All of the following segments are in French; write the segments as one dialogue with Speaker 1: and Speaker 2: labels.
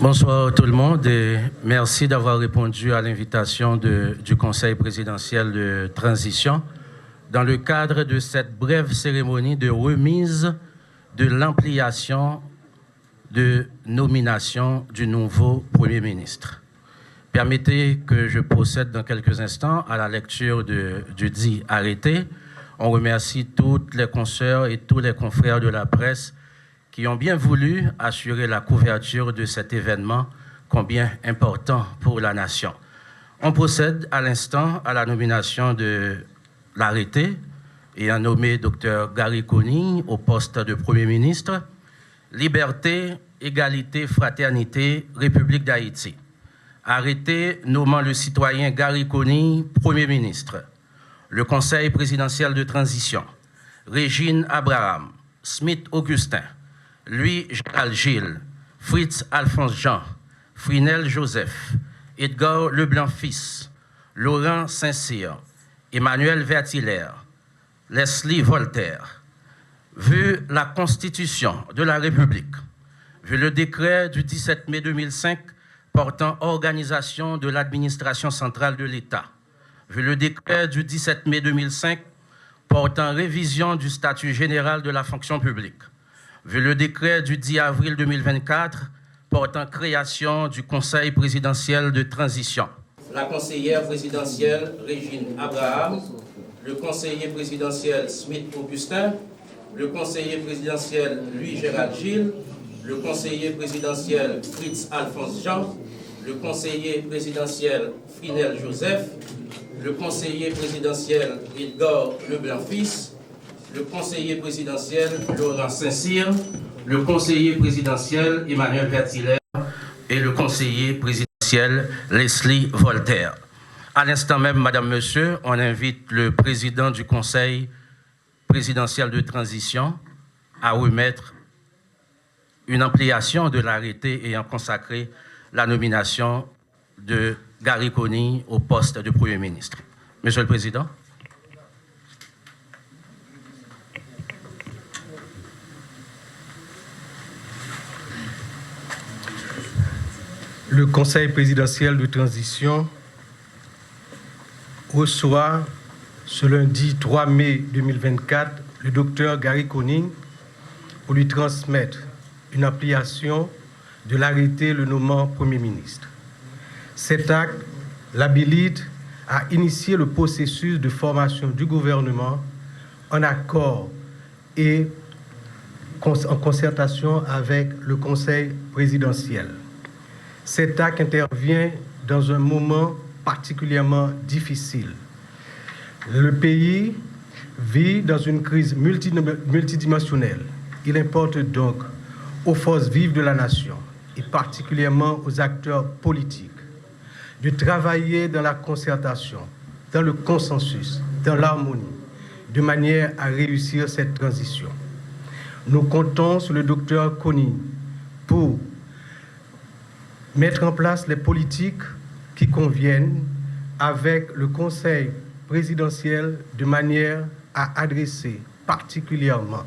Speaker 1: Bonsoir tout le monde et merci d'avoir répondu à l'invitation du Conseil présidentiel de transition dans le cadre de cette brève cérémonie de remise de l'ampliation de nomination du nouveau Premier ministre. Permettez que je procède dans quelques instants à la lecture du dit arrêté. On remercie toutes les consoeurs et tous les confrères de la presse qui ont bien voulu assurer la couverture de cet événement combien important pour la nation. On procède à l'instant à la nomination de l'arrêté ayant nommé Dr Gary Conille au poste de Premier ministre. Liberté, égalité, fraternité, République d'Haïti. Arrêté nommant le citoyen Gary Conille Premier ministre. Le Conseil présidentiel de transition. Régine Abraham, Smith Augustin, Louis Gérald Gilles, Fritz Alphonse Jean, Frinel Joseph, Edgar Leblanc-Fils, Laurent Saint-Cyr, Emmanuel Verthilaire, Leslie Voltaire. Vu la Constitution de la République, vu le décret du 17 mai 2005 portant organisation de l'administration centrale de l'État, vu le décret du 17 mai 2005 portant révision du statut général de la fonction publique, vu le décret du 10 avril 2024 portant création du Conseil présidentiel de transition. La conseillère présidentielle Régine Abraham, le conseiller présidentiel Smith Augustin, le conseiller présidentiel Louis Gérald Gilles, le conseiller présidentiel Fritz Alphonse Jean, le conseiller présidentiel Frinel Joseph, le conseiller présidentiel Edgar Leblanc-Fils, le conseiller présidentiel Laurent Saint-Cyr, le conseiller présidentiel Emmanuel Verthilaire et le conseiller présidentiel Leslie Voltaire. À l'instant même, Madame, Monsieur, on invite le président du Conseil présidentiel de transition à remettre une ampliation de l'arrêté ayant consacré la nomination de Gary Conille au poste de Premier ministre. Monsieur le Président.
Speaker 2: Le Conseil présidentiel de transition reçoit ce lundi 3 mai 2024 le docteur Gary Conille pour lui transmettre une ampliation de l'arrêté le nommant Premier ministre. Cet acte l'habilite à initier le processus de formation du gouvernement en accord et en concertation avec le Conseil présidentiel. Cet acte intervient dans un moment particulièrement difficile. Le pays vit dans une crise multidimensionnelle. Il importe donc aux forces vives de la nation, et particulièrement aux acteurs politiques, de travailler dans la concertation, dans le consensus, dans l'harmonie, de manière à réussir cette transition. Nous comptons sur le docteur Conille pour mettre en place les politiques qui conviennent avec le Conseil présidentiel de manière à adresser particulièrement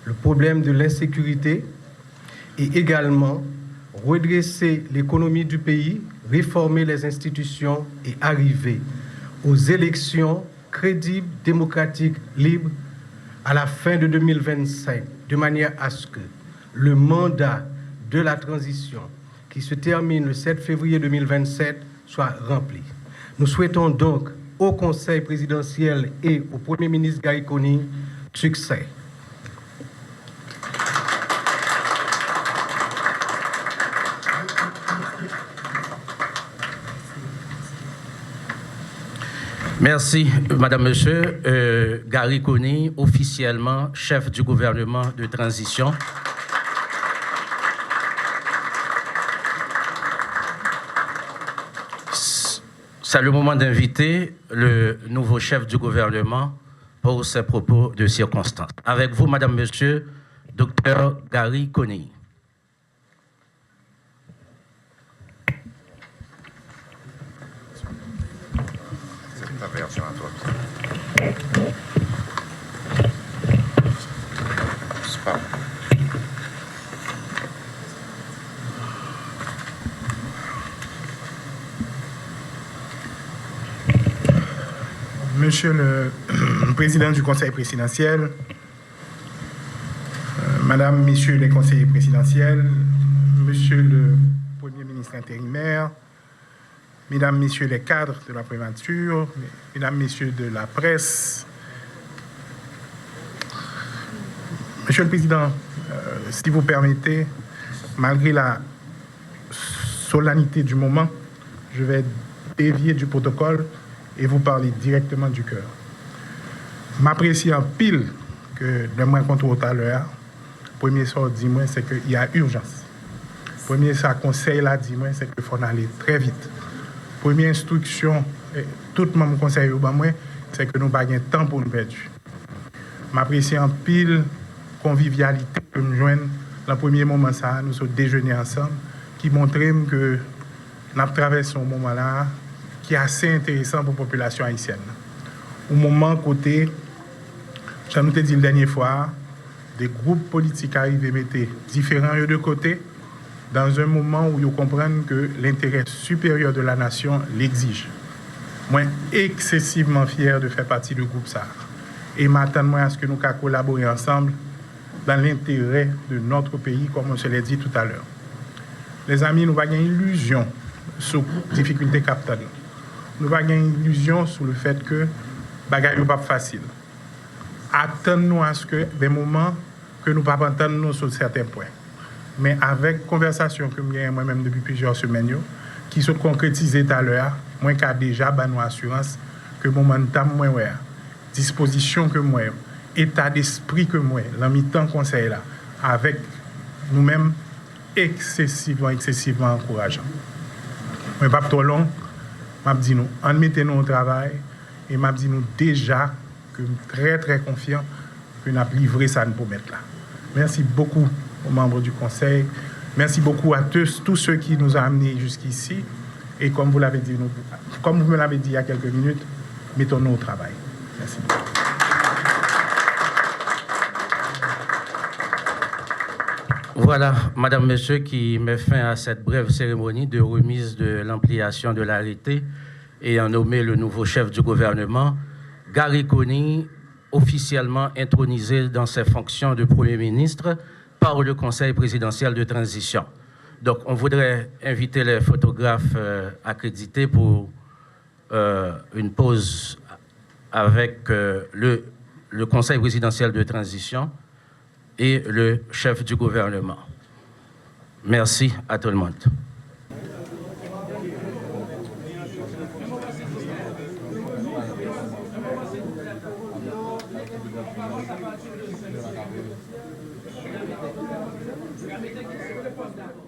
Speaker 2: le problème de l'insécurité et également redresser l'économie du pays, réformer les institutions et arriver aux élections crédibles, démocratiques, libres à la fin de 2025, de manière à ce que le mandat de la transition qui se termine le 7 février 2027 soit rempli. Nous souhaitons donc au Conseil présidentiel et au Premier ministre Gary Conille succès.
Speaker 1: Merci, Madame, Monsieur. Gary Conille, officiellement chef du gouvernement de transition. C'est le moment d'inviter le nouveau chef du gouvernement pour ses propos de circonstance. Avec vous, Madame, Monsieur, Dr Gary Conille.
Speaker 3: C'est ta version à toi. C'est pas...
Speaker 4: Monsieur le Président du Conseil présidentiel, Madame, Messieurs les conseillers présidentiels, Monsieur le Premier ministre intérimaire, Mesdames, Messieurs les cadres de la primature, Mesdames, Messieurs de la presse, Monsieur le Président, si vous permettez, malgré la solennité du moment, je vais dévier du protocole et vous parler directement du cœur. M'apprécie en pile que le moins contre tout à l'heure, premier sort dis-moi, c'est qu'il y a urgence. Premier ça conseil là, dis-moi, c'est qu'il faut aller très vite. Première instruction, tout le monde conseille au moi, c'est que nous n'avons pas de temps pour nous perdre. M'apprécie en pile convivialité que nous joignons dans le premier moment ça, nous sommes déjeuner ensemble, qui montre que nous avons traversé un moment là qui est assez intéressant pour la population haïtienne. Au moment côté, je nous ai dit la dernière fois, des groupes politiques arrivent et mettent différents de côté dans un moment où ils comprennent que l'intérêt supérieur de la nation l'exige. Moi, excessivement fier de faire partie du groupe ça. Et m'attends à ce que nous collaborer ensemble dans l'intérêt de notre pays, comme on se l'a dit tout à l'heure. Les amis, nous n'avons pas illusion sur les difficultés capitales. Nous n'avons pas illusion sur le fait que les bagages n'est pas facile. Attendons-nous à ce que des moments que nous ne pouvons pas entendre sur certains points. Mais avec conversation que j'ai moi-même depuis plusieurs semaines, qui sont concrétisées tout à l'heure, moi qui a déjà une assurance que momentum moi disposition que moi, état d'esprit que moi, dans mi-temps conseil là, avec nous-mêmes excessivement encourageant. Mais pas trop long, m'a dit nous, en mettez-nous au travail et m'a dit nous déjà que très très confiant que nous avons livré ça pour mettre là. Merci beaucoup aux membres du Conseil. Merci beaucoup à tous ceux qui nous ont amenés jusqu'ici. Et comme vous l'avez dit, comme vous me l'avez dit il y a quelques minutes, mettons-nous au travail. Merci beaucoup.
Speaker 1: Voilà, Madame, Monsieur, qui met fin à cette brève cérémonie de remise de l'ampliation de l'arrêté et a nommé le nouveau chef du gouvernement, Gary Coney, officiellement intronisé dans ses fonctions de Premier ministre par le Conseil présidentiel de transition. Donc, on voudrait inviter les photographes accrédités pour une pause avec le Conseil présidentiel de transition et le chef du gouvernement. Merci à tout le monde.
Speaker 5: Thank you.